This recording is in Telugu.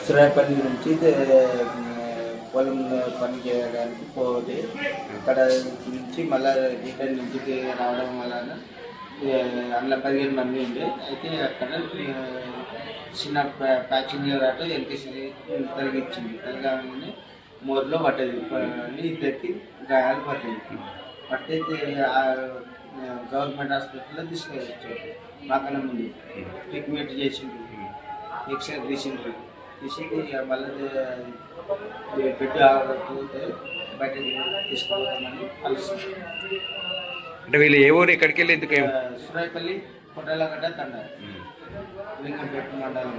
సురాయపల్లి నుంచి పొలం పని చేయడానికి పోతే అక్కడ నుంచి మళ్ళీ రిటర్న్ ఇంటికి రావడం వలన అందులో 15 మంది ఉండే. అయితే అక్కడ చిన్న ప్యాచింగ్ రాట ఎల్కేసి తొలగించింది. తొలగానే మోర్లో పడ్డది. ఇద్దరికి గాయాలు పడ్డాయి. పడితే గవర్నమెంట్ హాస్పిటల్లో తీసుకెళ్ళొచ్చారు. మాకన్నా ముందు ట్రీట్మెంట్ చేసిండ్రు, ఎక్స్రే తీసిండ్రు. తీసి మళ్ళీ బెడ్ ఆగకపోతే బయటకి తీసుకుపోతామని కలుస్తుంది. అంటే వీళ్ళు ఏ ఊరు ఎక్కడికి వెళ్ళి ఎందుకు? సురాయపల్లి కొట్టాలగడ్డ తండ లింగంపేట మండలం.